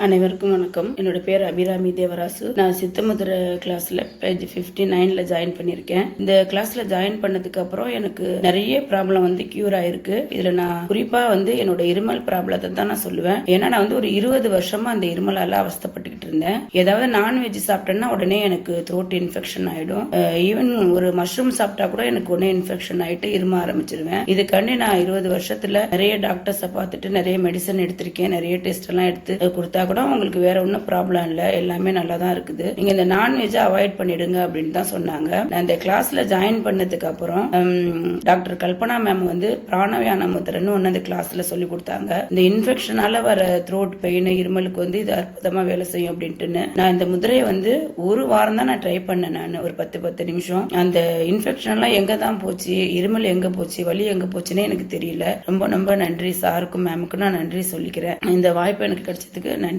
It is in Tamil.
அனைவருக்கும் வணக்கம். என்னோட பேர் அபிராமி தேவராசு. நான் சித்தமுதிர கிளாஸ்ல பேஜ் 59ல ஜாயின் பண்ணிருக்கேன். இந்த கிளாஸ்ல ஜாயின் பண்ணதுக்கு அப்புறம் எனக்கு நிறைய ப்ராப்ளம் கியூர் ஆயிருக்கு. இதுல நான் குறிப்பா என்னோட இருமல் ப்ராப்ளத்தை தான் நான் சொல்லுவேன். ஏன்னா நான் ஒரு 20 வருஷமா அந்த இருமலால அவஸ்தப்பட்டுக்கிட்டு இருந்தேன். ஏதாவது நான்வெஜ் சாப்பிட்டேன்னா உடனே எனக்கு த்ரோட் இன்ஃபெக்ஷன் ஆயிடும். ஈவன் ஒரு மஷ்ரூம் சாப்பிட்டா கூட எனக்கு உடனே இன்ஃபெக்ஷன் ஆயிட்டு இரும ஆரம்பிச்சிருவேன். இதுக்காண்டி நான் 20 வருஷத்துல நிறைய டாக்டர்ஸை பார்த்துட்டு நிறைய மெடிசன் எடுத்திருக்கேன். நிறைய டெஸ்ட் எல்லாம் எடுத்து கொடுத்தா கூட உங்களுக்கு வேற ஒன்றும் ப்ராப்ளம் இல்லை, எல்லாமே நல்லா தான் இருக்குது. நீங்க இந்த நான்வெஜ்ஜை அவாய்ட் பண்ணிடுங்க அப்படின்னு தான் சொன்னாங்க. நான் இந்த கிளாஸ்ல ஜாயின் பண்ணதுக்கு அப்புறம் டாக்டர் கல்பனா மேம் பிராணவியான முத்திரன்னு ஒன்று அந்த கிளாஸ்ல சொல்லி கொடுத்தாங்க. இந்த இன்ஃபெக்ஷனால வர த்ரோட் பெயின் இருமலுக்கு இது அற்புதமா வேலை செய்யும் அப்படின்ட்டு நான் இந்த முதிரையை ஒரு வாரம் தான் நான் ட்ரை பண்ணேன். நான் ஒரு 10 நிமிஷம் அந்த இன்ஃபெக்ஷன் எல்லாம் எங்க தான் போச்சு, இருமல் எங்க போச்சு, வலி எங்க போச்சுன்னே எனக்கு தெரியல. ரொம்ப ரொம்ப நன்றி சாருக்கும் மேமுக்கும் நான் நன்றி சொல்லிக்கிறேன். இந்த வாய்ப்பு எனக்கு கிடைச்சதுக்கு நன்றி.